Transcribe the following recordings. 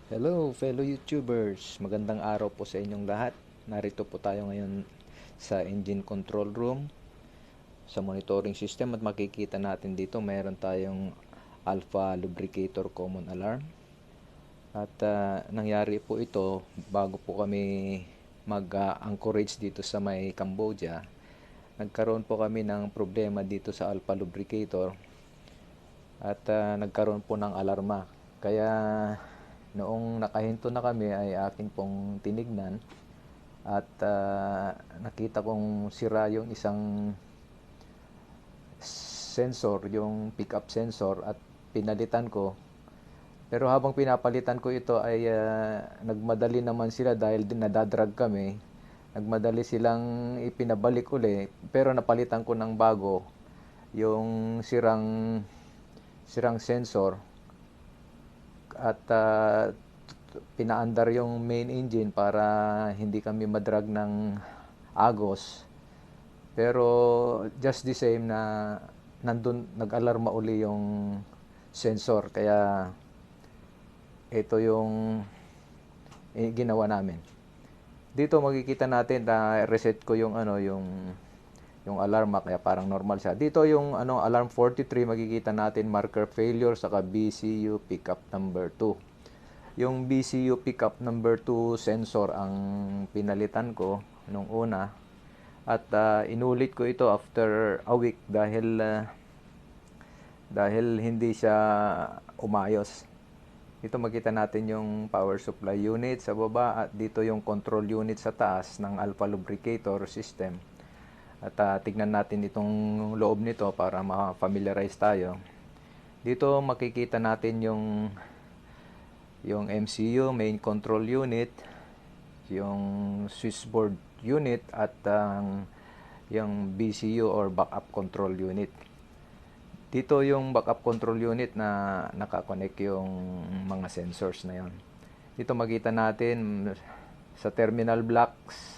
Hello fellow YouTubers! Magandang araw po sa inyong lahat. Narito po tayo ngayon sa engine control room sa monitoring system at makikita natin dito mayroon tayong alpha lubricator common alarm. At nangyari po ito bago po kami mag-anchorage dito sa may Cambodia. Nagkaroon po kami ng problema dito sa alpha lubricator at nagkaroon po ng alarma. Kaya noong nakahinto na kami ay aking pong tinignan at nakita kong sira yung isang sensor, yung pickup sensor at pinalitan ko. Pero habang pinapalitan ko ito ay nagmadali naman sila dahil din nadadrag kami. Nagmadali silang ipinabalik uli pero napalitan ko ng bago yung sirang sensor at pinaandar yung main engine para hindi kami madrag ng agos. Pero just the same na nandun nag-alarma uli yung sensor kaya ito yung ginawa namin. Dito makikita natin na reset ko yung yung alarma kaya parang normal siya. Dito yung alarm 43 makikita natin marker failure saka BCU pickup number 2. Yung BCU pickup number 2 sensor ang pinalitan ko nung una at inulit ko ito after a week dahil hindi siya umayos. Dito makita natin yung power supply unit sa baba at dito yung control unit sa taas ng alpha lubricator system. At tignan natin itong loob nito para ma-familiarize tayo. Dito makikita natin yung MCU, main control unit, yung switchboard unit at yung BCU or backup control unit. Dito yung backup control unit na nakakonect yung mga sensors na yon. Dito makita natin sa terminal blocks,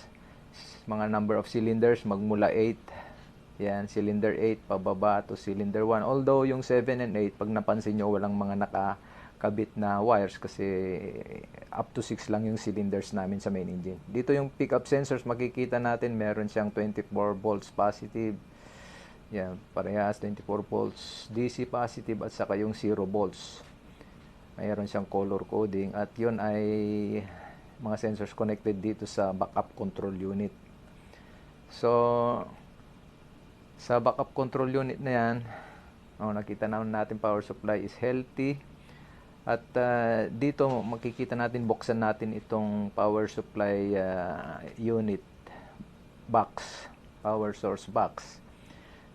mga number of cylinders magmula 8. Yan, cylinder 8 pababa to cylinder 1. Although yung 7 and 8, pag napansin nyo, walang mga nakakabit na wires kasi up to 6 lang yung cylinders namin sa main engine. Dito yung pickup sensors, makikita natin meron siyang 24 volts positive. Yan, parehas 24 volts DC positive at saka yung 0 volts. Mayroon siyang color coding at yun ay mga sensors connected dito sa backup control unit. So, sa backup control unit na yan, nakita natin power supply is healthy. At dito makikita natin, buksan natin itong power supply unit box, power source box.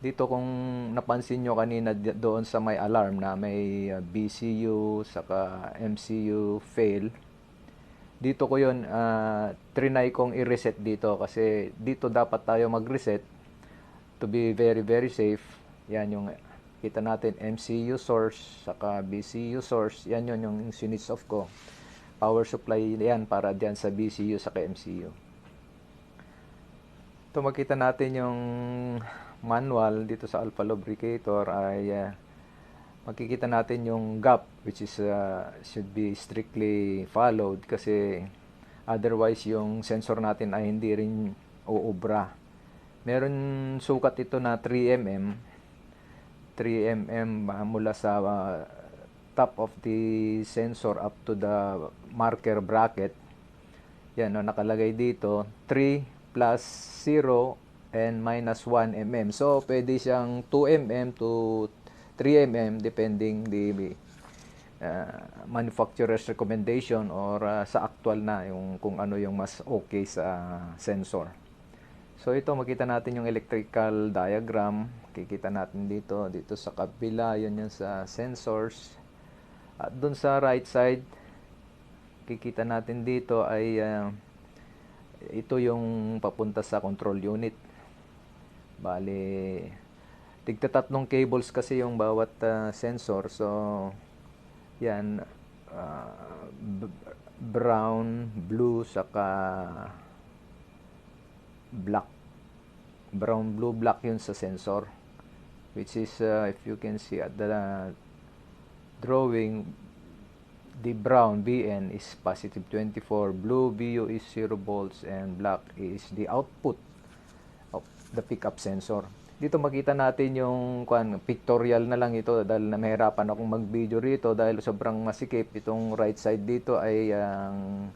Dito kung napansin nyo kanina doon sa may alarm na may BCU saka MCU fail, dito ko yun trinay kong i-reset dito kasi dito dapat tayo mag-reset to be very very safe. Yan yung kita natin, MCU source saka BCU source, yan yun yung switch off ko. Power supply yan para dyan sa BCU saka MCU. Ito makita natin yung manual dito sa alpha lubricator ay makikita natin yung gap which is should be strictly followed kasi otherwise yung sensor natin ay hindi rin uubra. Meron sukat ito na 3 mm mula sa top of the sensor up to the marker bracket. Yan, nakalagay dito 3 plus 0 and minus 1 mm. So, pwede siyang 2 mm to 3 mm depending the manufacturer's recommendation or sa actual na yung kung ano yung mas okay sa sensor. So, ito makita natin yung electrical diagram. Kikita natin dito sa kabila, yun yung sa sensors. At dun sa right side, kikita natin dito ay ito yung papunta sa control unit. Bale, tigtatatlong cables kasi yung bawat sensor. So, yan, brown, blue, saka black. Brown, blue, black yun sa sensor. Which is, if you can see at the drawing, the brown BN is positive 24, blue BU is 0 volts, and black is the output of the pickup sensor. Dito makita natin yung pictorial na lang ito dahil nahihirapan akong mag-video rito dahil sobrang masikip. Itong right side dito ay ang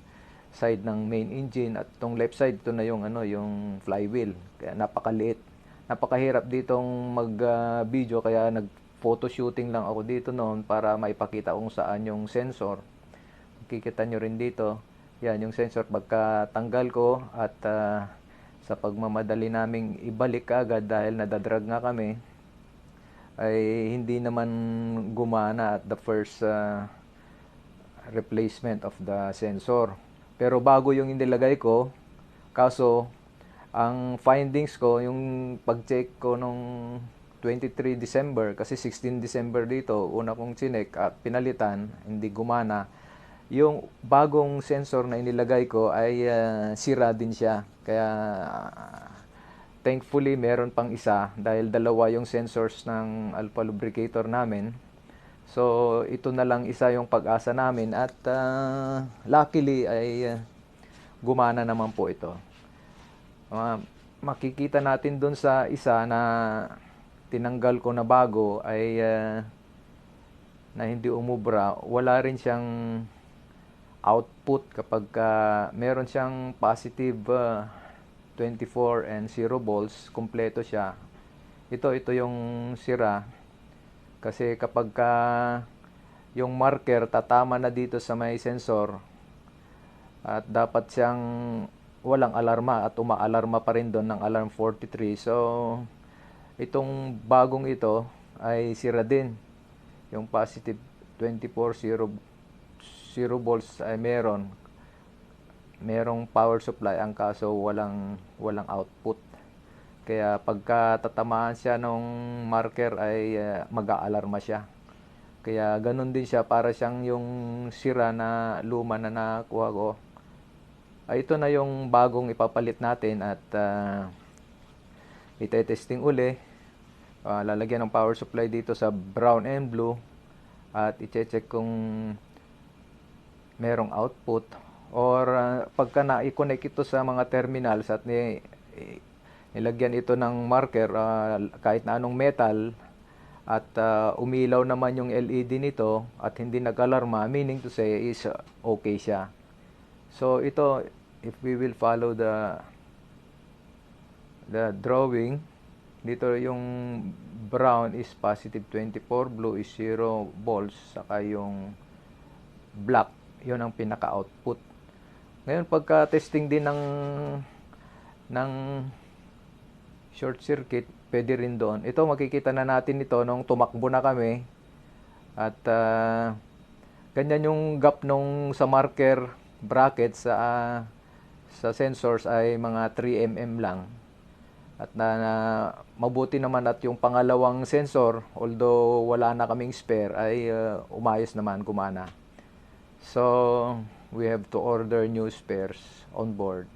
side ng main engine at itong left side ito na yung yung flywheel. Kaya napakaliit. Napakahirap ditong mag-video kaya nag-photo shooting lang ako dito noon para maipakita kung saan yung sensor. Makikita nyo rin dito. Yan yung sensor pagkatanggal ko at sa pagmamadali naming ibalik agad dahil nadadrag nga kami ay hindi naman gumana at the first replacement of the sensor. Pero bago yung inilagay ko, kaso ang findings ko, yung pag-check ko nung 23 December, kasi 16 December dito, una kong chinek at pinalitan, hindi gumana. Yung bagong sensor na inilagay ko ay sira din siya. Kaya thankfully meron pang isa dahil dalawa yung sensors ng alpha lubricator namin. So ito na lang isa yung pag-asa namin at luckily ay gumana naman po ito. Makikita natin dun sa isa na tinanggal ko na bago ay na hindi umubra, wala rin siyang output kapag meron siyang positive 24 and 0 volts, kumpleto siya. Ito yung sira kasi kapag yung marker tatama na dito sa may sensor at dapat siyang walang alarma at umaalarma pa rin doon ng alarm 43. So itong bagong ito ay sira din. Yung positive 24 0 volts ay merong power supply, ang kaso walang output. Kaya pagka tatamaan siya nung marker ay mag-aalarma siya. Kaya ganun din siya, para siyang yung sira na luma na nakuha ko. Ito na yung bagong ipapalit natin at ite-testing uli. Lalagyan ng power supply dito sa brown and blue at i-check kung merong output or pagka na-i-connect ito sa mga terminals at nilagyan ito ng marker kahit na anong metal at umilaw naman yung LED nito at hindi nag-alarma, meaning to say is okay siya. So ito, if we will follow the drawing, dito yung brown is positive 24, blue is 0 volts, saka yung black, yun ang pinaka-output. Ngayon, pagka-testing din ng short circuit, pwede rin doon. Ito, makikita na natin ito nung tumakbo na kami. At ganyan yung gap nung sa marker bracket sa sensors ay mga 3 mm lang. At mabuti naman at yung pangalawang sensor, although wala na kaming spare, ay umayos naman, gumana. So, we have to order new spares on board.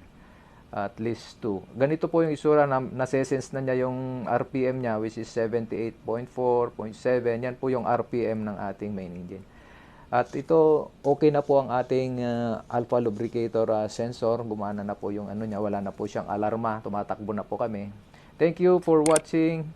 At least 2. Ganito po yung isura na nase-sense na niya yung RPM niya, which is 78.4.7. Yan po yung RPM ng ating main engine. At ito, okay na po ang ating alpha lubricator sensor. Gumana na po yung niya, wala na po siyang alarma. Tumatakbo na po kami. Thank you for watching.